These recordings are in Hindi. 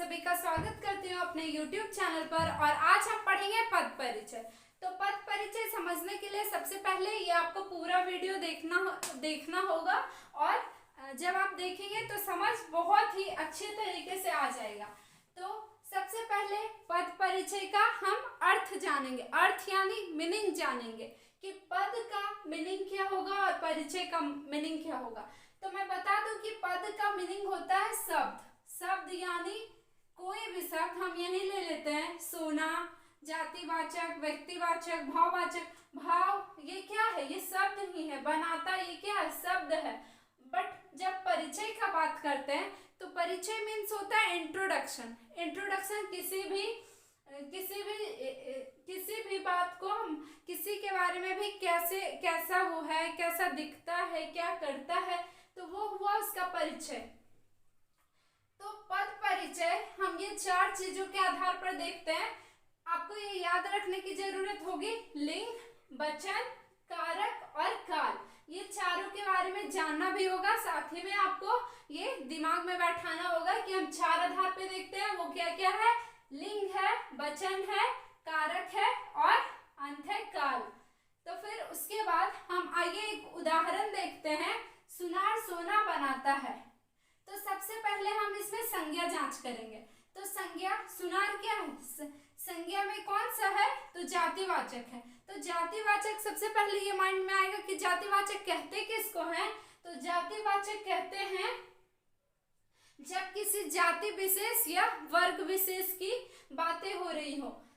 सभी का स्वागत करती हूँ अपने YouTube चैनल पर। और आज हम पढ़ेंगे पद परिचय। तो पद परिचय समझने के लिए सबसे पहले ये आपको पूरा वीडियो देखना होगा और जब आप देखेंगे तो समझ बहुत ही अच्छे तरीके से आ जाएगा। तो सबसे पहले पद परिचय का हम अर्थ जानेंगे, अर्थ यानी मीनिंग जानेंगे कि पद का मीनिंग क्या होगा और परिचय का मीनिंग क्या होगा। तो मैं बता दूं कि पद का मीनिंग होता है शब्द। शब्द यानी कोई भी शब्द हम यही ले लेते हैं, सोना, जातिवाचक, व्यक्तिवाचक, भाववाचक। भाव ये क्या है? ये शब्द ही है। बनाता ये क्या है? शब्द है। बट जब परिचय का बात करते हैं तो परिचय मीन्स होता है इंट्रोडक्शन। इंट्रोडक्शन किसी भी बात को हम किसी के बारे में भी कैसा वो है, कैसा दिखता है, क्या करता है, तो वो हुआ उसका परिचय। तो पद परिचय हम ये चार चीजों के आधार पर देखते हैं। आपको ये याद रखने की जरूरत होगी, लिंग, वचन, कारक और काल। ये चारों के बारे में जानना भी होगा। साथ ही में आपको ये दिमाग में बैठाना होगा कि हम चार आधार पे देखते हैं। वो क्या क्या है? लिंग है, वचन है, कारक है और अंत है काल। तो फिर उसके बाद हम आइए एक उदाहरण देखते हैं। सुनार सोना बनाता है। तो सबसे पहले हम इसमें संज्ञा जांच करेंगे। तो संज्ञा, सुनार क्या है? संज्ञा में कौन सा है? तो जातिवाचक है। तो जातिवाचक सबसे पहले ये माइंड में आएगा कि जातिवाचक कहते किसको हैं? तो जातिवाचक कहते हैं जब किसी जाति विशेष या वर्ग विशेष की बातें हो रही हो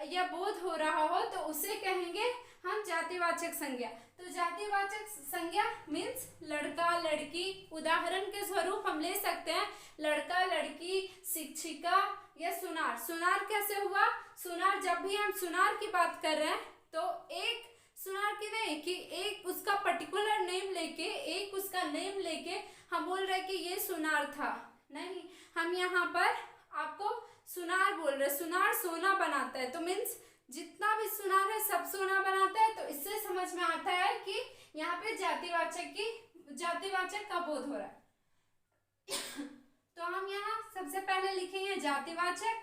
या बोध हो रहा हो तो उसे कहेंगे हम जातिवाचक संज्ञा। तो जातिवाचक संज्ञा मीन्स लड़का, लड़की। उदाहरण के स्वरूप हम ले सकते हैं लड़का, लड़की, शिक्षिका या सुनार। सुनार कैसे हुआ? सुनार, जब भी हम सुनार की बात कर रहे हैं तो एक सुनार की नहीं कि एक उसका पर्टिकुलर नेम लेके, एक उसका नेम लेके हम बोल रहे कि ये सुनार था। नहीं, हम यहाँ पर आपको सुनार बोल रहे। सुनार सोना बनाता है तो मीन्स जितना भी सुनार है सब सोना बनाता है। तो इससे समझ में आता है कि यहाँ पे जातिवाचक का बोध हो रहा है। तो हम यहाँ सबसे पहले लिखेंगे जातिवाचक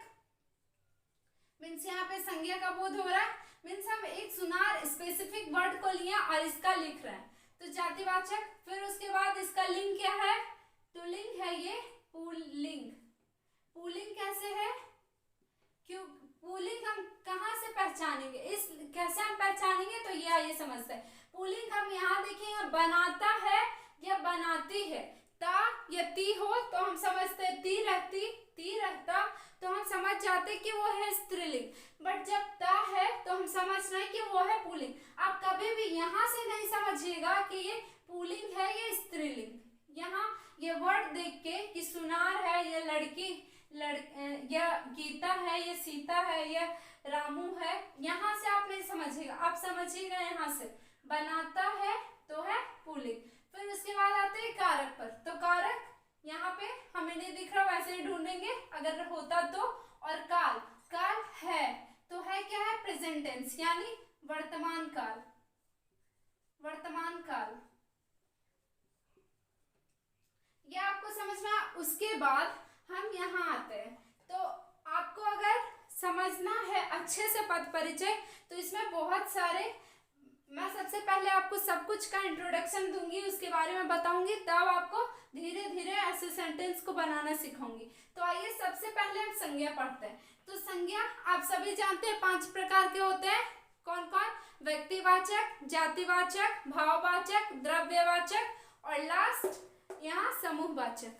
मीन्स यहाँ पे संज्ञा का बोध हो रहा है। मीन्स हम एक सुनार स्पेसिफिक वर्ड को लिए और इसका लिख रहे हैं। तो जातिवाचक। फिर उसके बाद इसका लिंग क्या है? तो लिंग है ये पुल्लिंग। पुल्लिंग कैसे है? क्यों पुल्लिंग हम कहाँ से पहचानेंगे? इस कैसे हम पहचानेंगे? तो ये आइए समझते हैं। पुल्लिंग हम यहाँ देखेंगे बनाता है या बनाती है। ता या ती हो तो हम समझते हैं ती रहता तो हम समझ जाते कि वो है स्त्रीलिंग। बट जब ता है तो हम समझ रहे हैं कि वो है पुल्लिंग। आप कभी भी यहाँ से नहीं समझिएगा कि ये पुल्लिंग है या स्त्रीलिंग। यहाँ ये वर्ड देख के कि सुनार है या लड़की, या गीता है, ये सीता है, या रामू है, यहाँ से आप नहीं समझिएगा। आप समझिएगा यहाँ से बनाता है तो है पुल्लिंग। फिर उसके बाद आते हैं कारक पर। तो कारक यहाँ पे हमें नहीं दिख रहा, वैसे ही ढूंढेंगे अगर होता तो। और काल, काल है तो है क्या है? प्रेजेंट टेंस यानी वर्तमान काल। वर्तमान काल ये आपको समझ में उसके बाद हम यहाँ आते हैं। तो आपको अगर समझना है अच्छे से पद परिचय तो इसमें बहुत सारे, मैं सबसे पहले आपको सब कुछ का इंट्रोडक्शन दूंगी, उसके बारे में बताऊंगी, तब आपको धीरे धीरे ऐसे सेंटेंस को बनाना सिखाऊंगी। तो आइए सबसे पहले हम संज्ञा पढ़ते हैं। तो संज्ञा आप सभी जानते हैं 5 प्रकार के होते हैं। कौन कौन? व्यक्तिवाचक, जातिवाचक, भाववाचक, द्रव्यवाचक और लास्ट यहाँ समूहवाचक।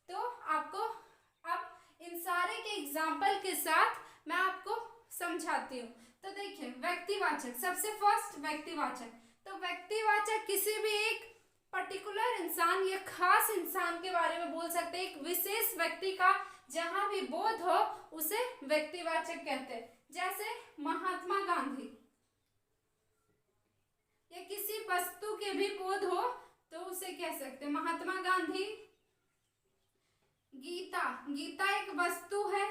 तो आपको अब इन सारे के एग्जाम्पल के साथ मैं आपको समझाती हूँ। तो देखिए व्यक्तिवाचक, सबसे फर्स्ट व्यक्तिवाचक। तो व्यक्तिवाचक किसी भी एक पर्टिकुलर इंसान या खास इंसान के बारे में बोल सकते हैं। एक विशेष व्यक्ति का जहां भी बोध हो उसे व्यक्तिवाचक कहते हैं। जैसे महात्मा गांधी, या किसी वस्तु के भी बोध हो तो उसे कह सकते हैं महात्मा गांधी। गीता, गीता एक वस्तु है,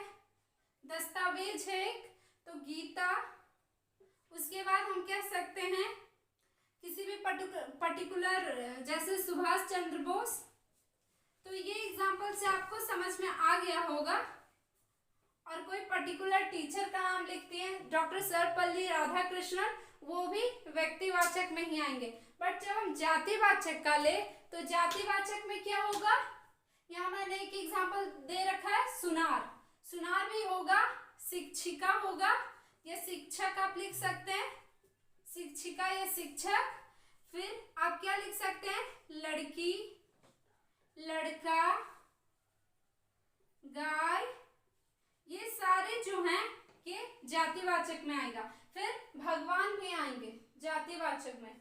दस्तावेज है एक, तो गीता। उसके बाद हम कह सकते हैं किसी भी पर्टिकुलर जैसे सुभाष चंद्र बोस। तो ये एग्जांपल से आपको समझ में आ गया होगा। पर्टिकुलर टीचर का नाम लिखती हैं, डॉक्टर सर्वपल्ली राधाकृष्णन, वो भी व्यक्तिवाचक में ही आएंगे। बट जब हम जातिवाचक का ले तो जातिवाचक में क्या होगा, यहाँ मैंने एक एग्जांपल दे रखा है, सुनार, सुनार भी होगा, शिक्षिका होगा या शिक्षक आप लिख सकते हैं, शिक्षिका या शिक्षक। फिर आप क्या लिख सकते हैं, लड़की, लड़का, गाय, ये सारे जो हैं ये जातिवाचक में आएगा। फिर भगवान भी आएंगे जातिवाचक में।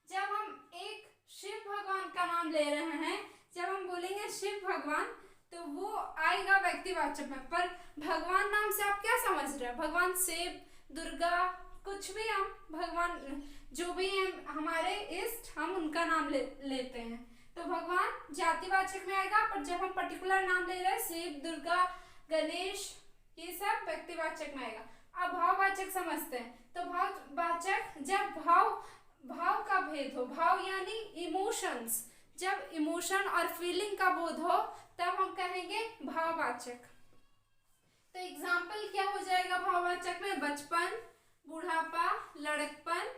जब हम एक शिव भगवान का नाम ले रहे हैं, जब हम बोलेंगे शिव भगवान तो वो आएगा व्यक्तिवाचक में। पर भगवान नाम से आप क्या समझ रहे हैं, भगवान शिव, दुर्गा, कुछ भी हम भगवान जो भी हैं हमारे इष्ट, हम उनका नाम लेते हैं, तो भगवान जातिवाचक में आएगा। पर जब हम पर्टिकुलर नाम ले रहे हैं, शिव, दुर्गा, गणेश, ये सब व्यक्तिवाचक में आएगा। अब भाववाचक समझते हैं। तो भाववाचक, जब भाव का भेद हो, भाव यानी इमोशंस, जब इमोशन और फीलिंग का बोध हो तब हम कहेंगे भाववाचक। तो एग्जाम्पल क्या हो जाएगा भाववाचक में, बचपन, बुढ़ापा, लड़कपन,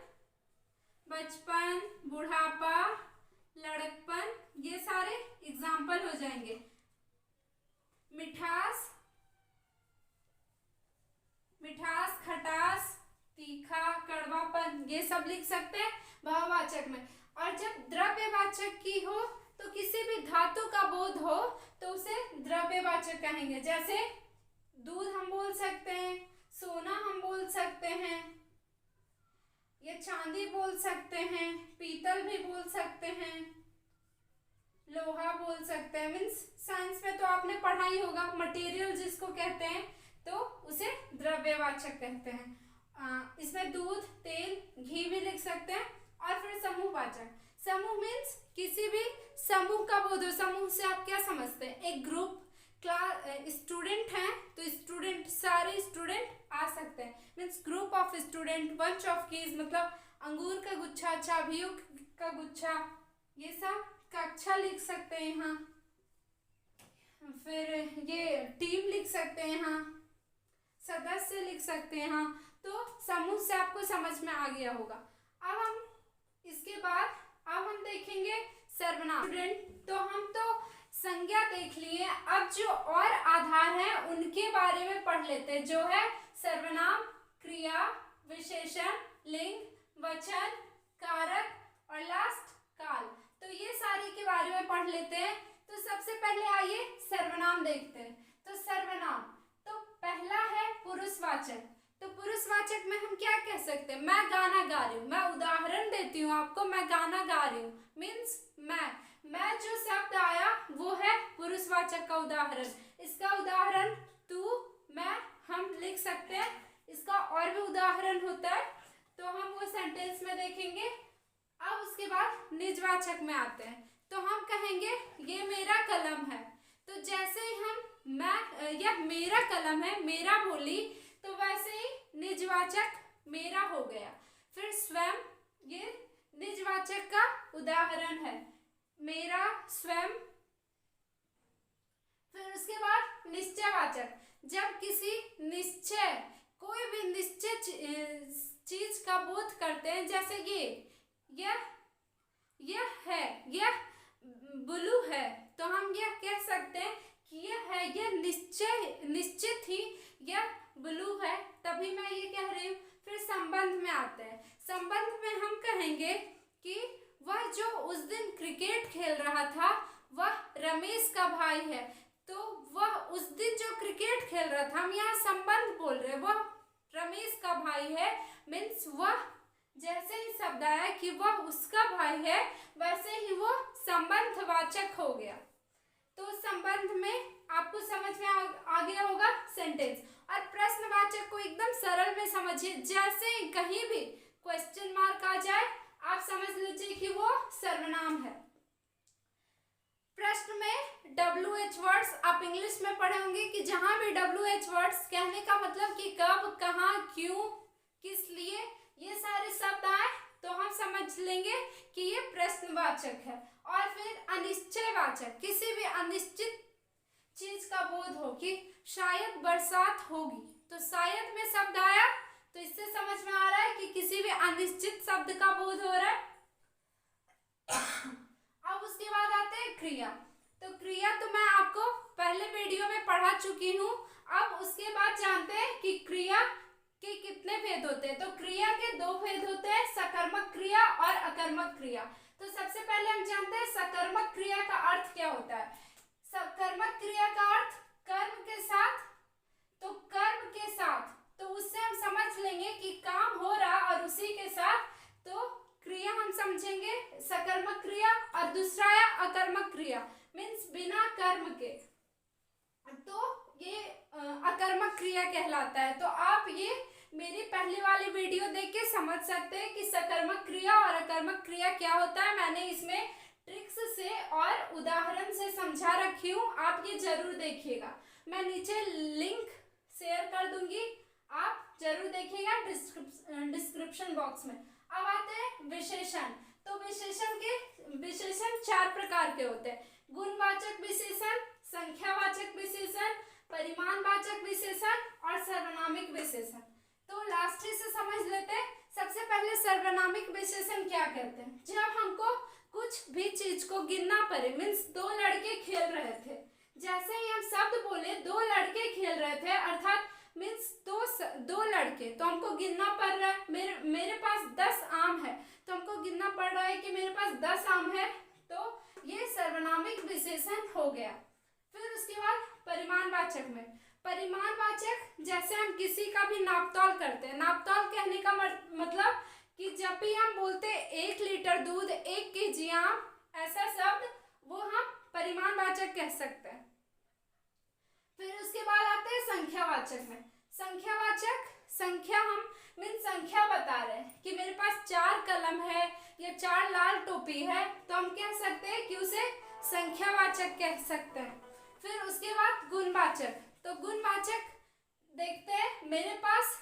बचपन, बुढ़ापा, लड़कपन, ये सारे एग्जाम्पल हो जाएंगे। मिठास, मिठास, खटास, तीखा, कड़वापन, ये सब लिख सकते हैं भाववाचक में। और जब द्रव्यवाचक की हो तो किसी भी धातु का बोध हो तो उसे द्रव्यवाचक कहेंगे। जैसे दूध हम बोल सकते हैं, सोना हम बोल सकते हैं, ये चांदी बोल सकते हैं, पीतल भी बोल सकते हैं, लोहा बोल सकते हैं। मीन्स साइंस में तो आपने पढ़ा ही होगा, मटेरियल जिसको कहते हैं तो उसे द्रव्यवाचक कहते हैं। इसमें दूध, तेल, घी भी लिख सकते हैं। और फिर समूहवाचक, समूह मीन्स किसी भी समूह का बोध हो। समूह से आप क्या समझते हैं, एक ग्रुप, क्लास, स्टूडेंट हैं तो स्टूडेंट, सारे स्टूडेंट आ सकते हैं, means group of student, bunch of keys, मतलब अंगूर का गुच्छा, चाबियों का गुच्छा, ये सब कक्षा लिख सकते हैं यहाँ। फिर ये टीम लिख सकते हैं यहाँ, सदस्य लिख हैं यहाँ। तो समूह से आपको समझ में आ गया होगा। अब हम इसके बाद अब हम देखेंगे सर्वनाम। स्टूडेंट, तो हम तो संज्ञा देख लिए, अब जो और आधार हैं उनके बारे में पढ़ लेते हैं, जो है सर्वनाम, क्रिया, विशेषण, लिंग, वचन, कारक और लास्ट काल। तो ये सारी के बारे में पढ़ लेते हैं। तो सबसे पहले आइए सर्वनाम देखते हैं। तो सर्वनाम, तो पहला है पुरुषवाचक। तो पुरुषवाचक में हम क्या कह सकते हैं, मैं गाना गा रही हूँ। मैं उदाहरण देती हूँ आपको, मैं गाना गा रही हूँ मीन्स मैं जो शब्द आया वो है पुरुषवाचक का उदाहरण। इसका उदाहरण तू, मैं, हम लिख सकते हैं। इसका और भी उदाहरण होता है तो हम वो सेंटेंस में देखेंगे। अब उसके बाद निजवाचक में आते हैं। तो हम कहेंगे ये मेरा कलम है। तो जैसे ही हम यह मेरा कलम है, मेरा बोली, तो वैसे ही निजवाचक मेरा हो गया। फिर स्वयं, ये निजवाचक का उदाहरण है, मेरा, स्वयं। फिर उसके बाद निश्चयवाचक, जब किसी निश्चय, कोई भी निश्चय चीज का बोध करते हैं, जैसे यह है, यह ब्लू है, तो हम यह कह सकते हैं कि यह है, यह निश्चित ही यह ब्लू है, तभी मैं ये कह रही हूँ। फिर संबंध में आते हैं। संबंध में हम कहेंगे कि वह जो उस दिन क्रिकेट खेल रहा था वह रमेश का भाई है। तो वह उस दिन जो क्रिकेट खेल रहा था, हम यहाँ संबंध बोल रहे हैं, वह रमेश का भाई है। मीन्स वह, जैसे ही शब्द आया कि वह उसका भाई है, वैसे ही वो संबंधवाचक हो गया। तो संबंध में आपको समझ में आ गया होगा सेंटेंस। और प्रश्नवाचक को एकदम सरल में समझिए, जैसे ही कहीं भी क्वेश्चन मार्क आ जाए आप समझ लीजिए कि वो सर्वनाम है। प्रश्न में WH वर्ड्स आप इंग्लिश में पढ़े होंगे कि जहां भी WH वर्ड्स, कहने का मतलब कि कब, कहाँ, क्यों, किस लिए, ये सारे शब्द आए तो हम समझ लेंगे कि ये प्रश्नवाचक है। और फिर अनिश्चयवाचक, किसी भी अनिश्चित चीज का बोध हो कि शायद बरसात होगी, तो शायद में शब्द आया, तो इससे समझ में आ रहा है कि किसी भी अनिश्चित शब्द का बोध हो रहा है। अब उसके बाद आते हैं क्रिया। तो क्रिया तो मैं आपको पहले वीडियो में पढ़ा चुकी हूँ। अब उसके बाद जानते हैं कि क्रिया के कितने भेद होते हैं। तो क्रिया के दो भेद होते हैं, सकर्मक क्रिया और अकर्मक क्रिया। तो सबसे पहले हम जानते हैं सकर्मक क्रिया का अर्थ क्या होता है। सकर्मक क्रिया का अर्थ कर्म के साथ, तो कर्म के साथ, तो उससे हम समझ लेंगे कि काम हो रहा और उसी के साथ, तो क्रिया हम समझेंगे सकर्मक क्रिया। और दूसरा है अकर्मक क्रिया, मीन्स बिना कर्म के, तो ये अकर्मक क्रिया कहलाता है। तो आप ये मेरी पहले वाली वीडियो देख के समझ सकते हैं कि सकर्मक क्रिया और अकर्मक क्रिया क्या होता है। मैंने इसमें ट्रिक्स से और उदाहरण से समझा रखी हूँ, आप ये जरूर देखिएगा। मैं नीचे लिंक शेयर कर दूंगी, आप जरूर देखिएगा डिस्क्रिप्शन बॉक्स में। अब आते हैं विशेषण। तो विशेषण 4 प्रकार के होते हैं, गुणवाचक विशेषण, संख्यावाचक विशेषण, परिमाणवाचक विशेषण और सर्वनामिक विशेषण। तो लास्ट से समझ लेते हैं। सबसे पहले सर्वनामिक विशेषण क्या कहते हैं। जब हमको कुछ भी चीज को गिनना पड़े, मीन्स 2 लड़के खेल रहे थे, जैसे ही हम शब्द बोले 2 लड़के खेल रहे थे, अर्थात मीन्स दो लड़के, तो हमको गिनना पड़ रहा है। मेरे पास 10 आम है, तो हमको गिनना पड़ रहा है कि मेरे पास 10 आम है, तो ये सर्वनामिक विशेषण हो गया। फिर उसके बाद परिमाणवाचक में, परिमाणवाचक जैसे हम किसी का भी नापतोल करते हैं। नापतोल कहने का मतलब कि जब भी हम बोलते 1 लीटर दूध, 1 केजी आम, ऐसा शब्द, वो हम परिमाणवाचक कह सकते हैं। फिर उसके बाद आते हैं संख्यावाचक में। संख्यावाचक, संख्या हम मीन संख्या बता रहे हैं कि मेरे पास 4 कलम है या 4 लाल टोपी है, तो हम कह सकते हैं कि उसे संख्यावाचक कह सकते हैं। फिर उसके बाद गुणवाचक। तो गुणवाचक देखते हैं, मेरे पास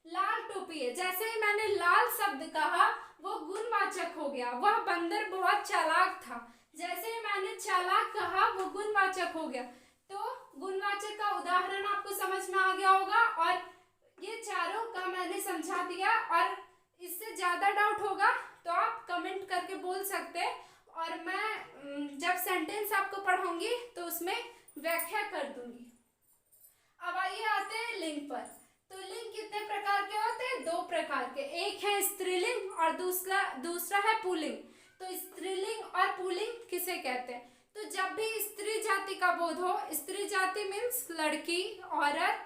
लाल टोपी है, जैसे ही मैंने लाल शब्द कहा वो गुणवाचक हो गया। वह बंदर बहुत चालाक था, जैसे ही मैंने चालाक कहा वो गुणवाचक हो गया। तो गुणवाचक का उदाहरण आपको समझ में आ गया होगा, और ये चारों का मैंने समझा दिया। और इससे ज्यादा डाउट होगा तो आप कमेंट करके बोल सकते हैं, और मैं जब सेंटेंस आपको पढ़ाऊंगी तो उसमें व्याख्या कर दूंगी। अब आइए आते हैं लिंग पर। तो लिंग कितने प्रकार के होते हैं, 2 प्रकार के, एक है स्त्रीलिंग और दूसरा है पुल्लिंग। तो स्त्रीलिंग और पुल्लिंग किसे कहते हैं। तो जब भी स्त्री जाति का बोध हो, स्त्री जाति मीन्स लड़की, औरत,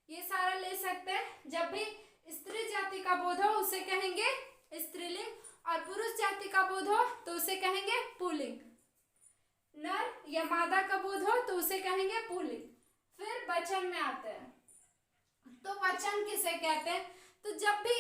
ये सारा ले सकते हैं। जब भी स्त्री जाति का बोध हो उसे कहेंगे स्त्रीलिंग, और पुरुष जाति का बोध हो तो उसे कहेंगे पुल्लिंग। नर या मादा का बोध हो तो उसे कहेंगे पुल्लिंग। फिर वचन में आते हैं। तो वचन किसे कहते हैं। तो जब भी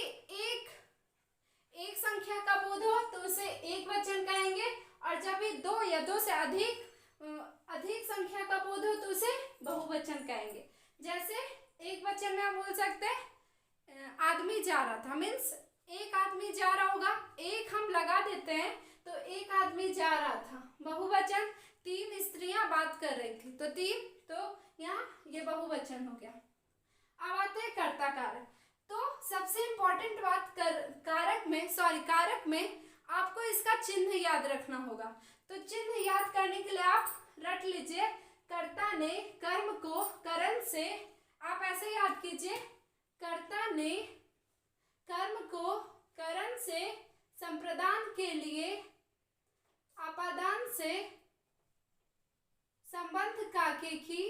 एक संख्या का बोध हो तो उसे एक वचन कहेंगे, और जब भी 2 या 2 से अधिक संख्या का बोध हो तो उसे बहुवचन कहेंगे। जैसे एक वचन में हम बोल सकते हैं आदमी जा रहा था, मीन्स एक आदमी जा रहा होगा, एक हम लगा देते हैं तो एक आदमी जा रहा था। बहुवचन 3 स्त्रियां बात कर रही थी, तो 3, तो यहाँ ये बहुवचन हो गया। अब आते हैं कर्ता कारक। तो सबसे इम्पोर्टेंट बात कारक में आपको इसका चिन्ह याद रखना होगा। तो चिन्ह याद करने के लिए आप रट लीजिए, कर्ता ने कर्म को करण से, आप ऐसे याद कीजिए, कर्ता ने कर्म को करण से संप्रदान के लिए आपादान से संबंध काके की,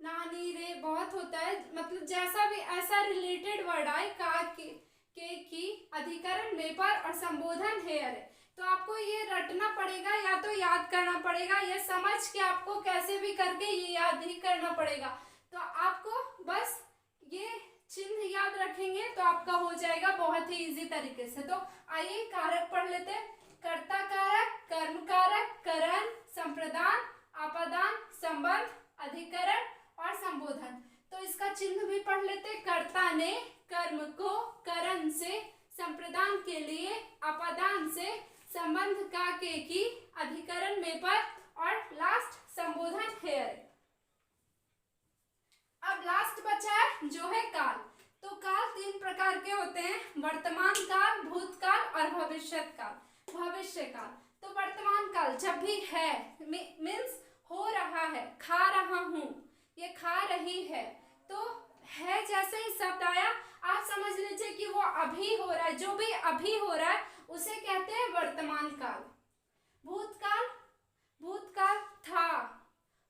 नानी रे बहुत होता है, मतलब जैसा भी ऐसा रिलेटेड वर्ड आए, का के की, अधिकरण में पर और संबोधन है अरे। तो आपको ये रटना पड़ेगा या तो याद करना पड़ेगा, ये समझ के आपको कैसे भी करके ये याद ही करना पड़ेगा। तो आपको बस ये चिन्ह याद रखेंगे तो आपका हो जाएगा बहुत ही इजी तरीके से। तो आइए कारक पढ़ लेते हैं। कर्ता कारक, कर्म कारक, करण, संप्रदान, आपादान, संबंध, अधिकरण और संबोधन। तो इसका चिन्ह भी पढ़ लेते हैं। कर्ता ने कर्म को करण से संप्रदान के लिए, आपादान से, संबंध का के की, अधिकरण में पर और लास्ट संबोधन है। अब लास्ट जो है काल। तो काल 3 प्रकार के होते हैं, वर्तमान काल, भूतकाल और भविष्यत काल। भविष्य काल तो वर्तमान काल जब भी है मीन्स हो रहा है, खा रहा हूँ, ये खा रही है, तो है जैसे ही शब्द आया आप समझ लीजिए कि वो अभी हो रहा है, जो भी अभी हो रहा है उसे कहते हैं वर्तमान काल। भूतकाल, भूतकाल था,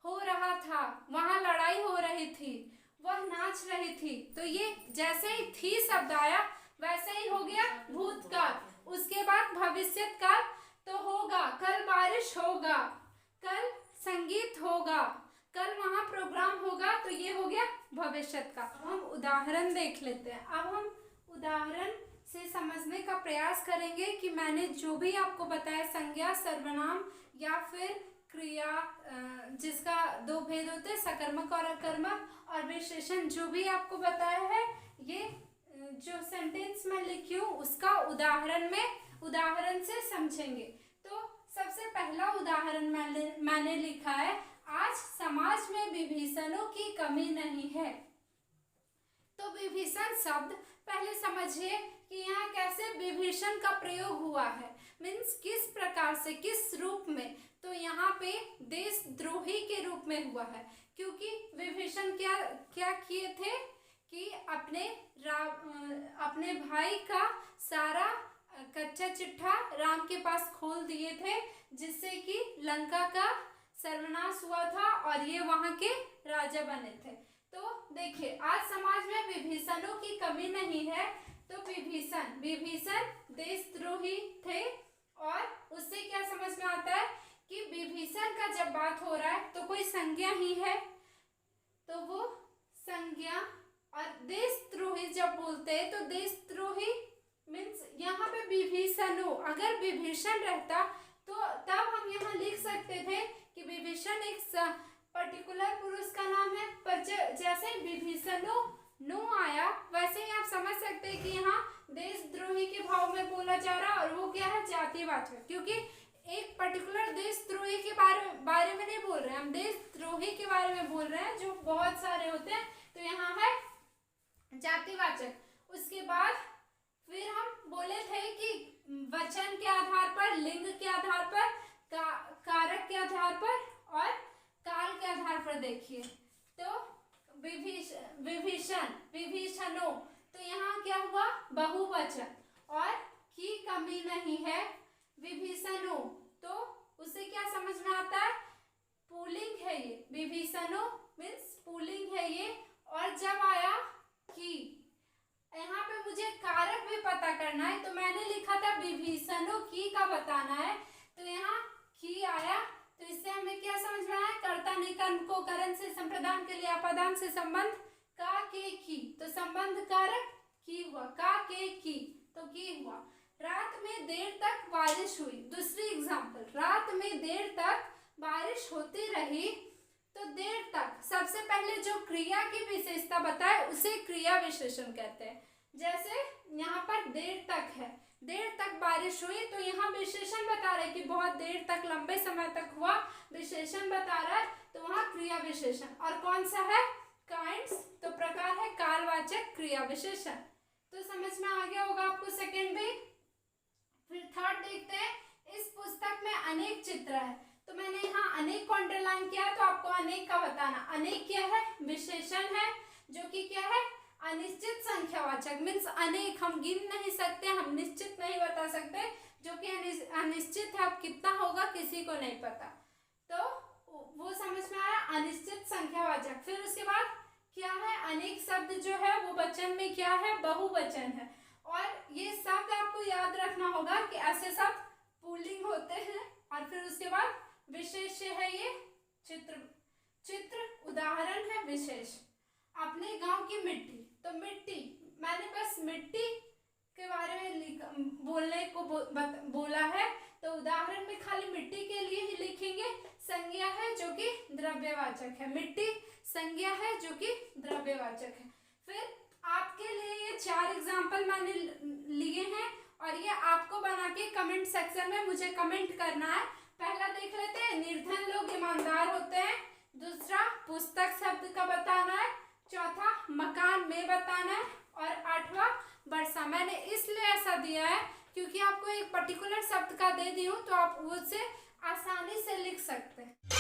हो रहा था, वहां लड़ाई हो रही थी, वह नाच रही थी, तो ये जैसे ही थी शब्द आया वैसे ही हो गया भूतकाल। उसके बाद भविष्यत काल तो होगा, कल बारिश होगा, कल संगीत होगा, कल वहां प्रोग्राम होगा, तो ये हो गया भविष्यत का। हम उदाहरण देख लेते हैं। अब हम उदाहरण से समझने का प्रयास करेंगे कि मैंने जो भी आपको बताया, संज्ञा, सर्वनाम या फिर क्रिया, जिसका 2 भेद होते हैं, सकर्मक और अकर्मक, और विशेषण जो भी आपको बताया है, ये जो सेंटेंस मैं लिखी हूँ उसका उदाहरण से समझेंगे। तो सबसे पहला उदाहरण मैंने लिखा है, आज समाज में विभीषणों की कमी नहीं है। तो विभीषण शब्द पहले समझिए कि यहाँ कैसे विभीषण का प्रयोग हुआ है, मीन्स किस प्रकार से, किस रूप में। तो यहाँ पे देशद्रोही के रूप में हुआ है, क्योंकि विभीषण क्या किए थे कि अपने भाई का सारा कच्चा चिट्ठा राम के पास खोल दिए थे, जिससे कि लंका का सर्वनाश हुआ था और ये वहां के राजा बने थे। तो देखिए, आज समाज में विभीषणों की कमी नहीं है। तो विभीषण देशद्रोही थे, और उससे क्या समझ में आता है कि विभीषण का जब बात हो रहा है तो कोई संज्ञा ही है, तो वो संज्ञा। और देशद्रोही जब बोलते हैं तो देशद्रोही मीन्स यहाँ पे विभीषणों, अगर विभीषण रहता तो तब हम यहाँ लिख सकते थे कि विभीषण एक पर्टिकुलर पुरुष का नाम है, पर जैसे विभीषणों नो आया वैसे ही आप समझ सकते हैं कि यहाँ देशद्रोही के भाव में बोला जा रहा है, और वो क्या है, जातिवाचक, क्योंकि एक पर्टिकुलर देशद्रोही के बारे में नहीं बोल रहे हैं हम, देशद्रोही के बारे में बोल रहे हैं जो बहुत सारे होते हैं, तो यहाँ है जातिवाचक। उसके बाद फिर हम बोले थे कि वचन के आधार पर, लिंग के आधार पर, कारक के आधार पर और काल के आधार पर देखिए। तो विभीषणों, तो यहाँ क्या हुआ, बहुवचन, और की कमी नहीं है विभीषणों, तो उससे क्या समझ में आता है, पुल्लिंग है ये, विभीषणों मीन्स पुल्लिंग है ये। और जब आया की, यहाँ पे मुझे कारक भी पता करना है, तो मैंने लिखा था विभीषणों की का बताना है, तो यहाँ की आया, तो इससे हमें क्या समझ में आया, कर्ता निकर्म को करण से संप्रदान के लिए अपादान से संबंध, का के की, तो संबंध कारक की हुआ, का के की, तो की हुआ। रात में देर तक बारिश हुई, दूसरी एग्जाम्पल, रात में देर तक बारिश होती रही, तो देर तक, सबसे पहले जो क्रिया की विशेषता बताए उसे क्रिया विशेषण कहते हैं। जैसे यहाँ पर देर तक है, देर तक बारिश हुई, तो यहाँ विशेषण बता रहे कि बहुत देर तक, लंबे समय तक हुआ, विशेषण बता रहा है, तो वहाँ क्रिया विशेषण। और कौन सा है, काइंड्स, तो प्रकार है कालवाचक क्रिया विशेषण। तो समझ में आ गया होगा आपको सेकेंड भी। फिर थर्ड देखते हैं, इस पुस्तक में अनेक चित्र है, तो मैंने यहाँ अनेक को अंडरलाइन किया, तो आपको अनेक का बताना। अनेक क्या है, विशेषण है, जो कि क्या है, अनिश्चित संख्यावाचक, मीन्स अनेक, हम गिन नहीं सकते, हम निश्चित नहीं बता सकते, जो कि अनिश्चित है, अब कितना होगा किसी को नहीं पता, तो वो समझ में आया, अनिश्चित संख्यावाचक। फिर उसके बाद क्या है, अनेक शब्द जो है वो वचन में क्या है, बहुवचन है, और ये शब्द आपको याद रखना होगा कि ऐसे शब्द पुल्लिंग होते हैं। और फिर उसके बाद विशेष है ये चित्र उदाहरण है विशेष। अपने गांव की मिट्टी, तो मिट्टी, मैंने बस मिट्टी के बारे में बोलने को बोला है, तो उदाहरण में खाली मिट्टी के लिए ही लिखेंगे। संज्ञा है जो कि द्रव्यवाचक है, मिट्टी संज्ञा है जो कि द्रव्यवाचक है। फिर आपके लिए ये 4 एग्जाम्पल मैंने लिए हैं, और ये आपको बना के कमेंट सेक्शन में मुझे कमेंट करना है। पहला देख लेते हैं, निर्धन लोग ईमानदार होते हैं। दूसरा, पुस्तक शब्द का बताना है। चौथा मकान में बताना है और आठवां वर्षा। मैंने इसलिए ऐसा दिया है क्योंकि आपको एक पर्टिकुलर शब्द का दे दी हूँ तो आप उसे आसानी से लिख सकते हैं।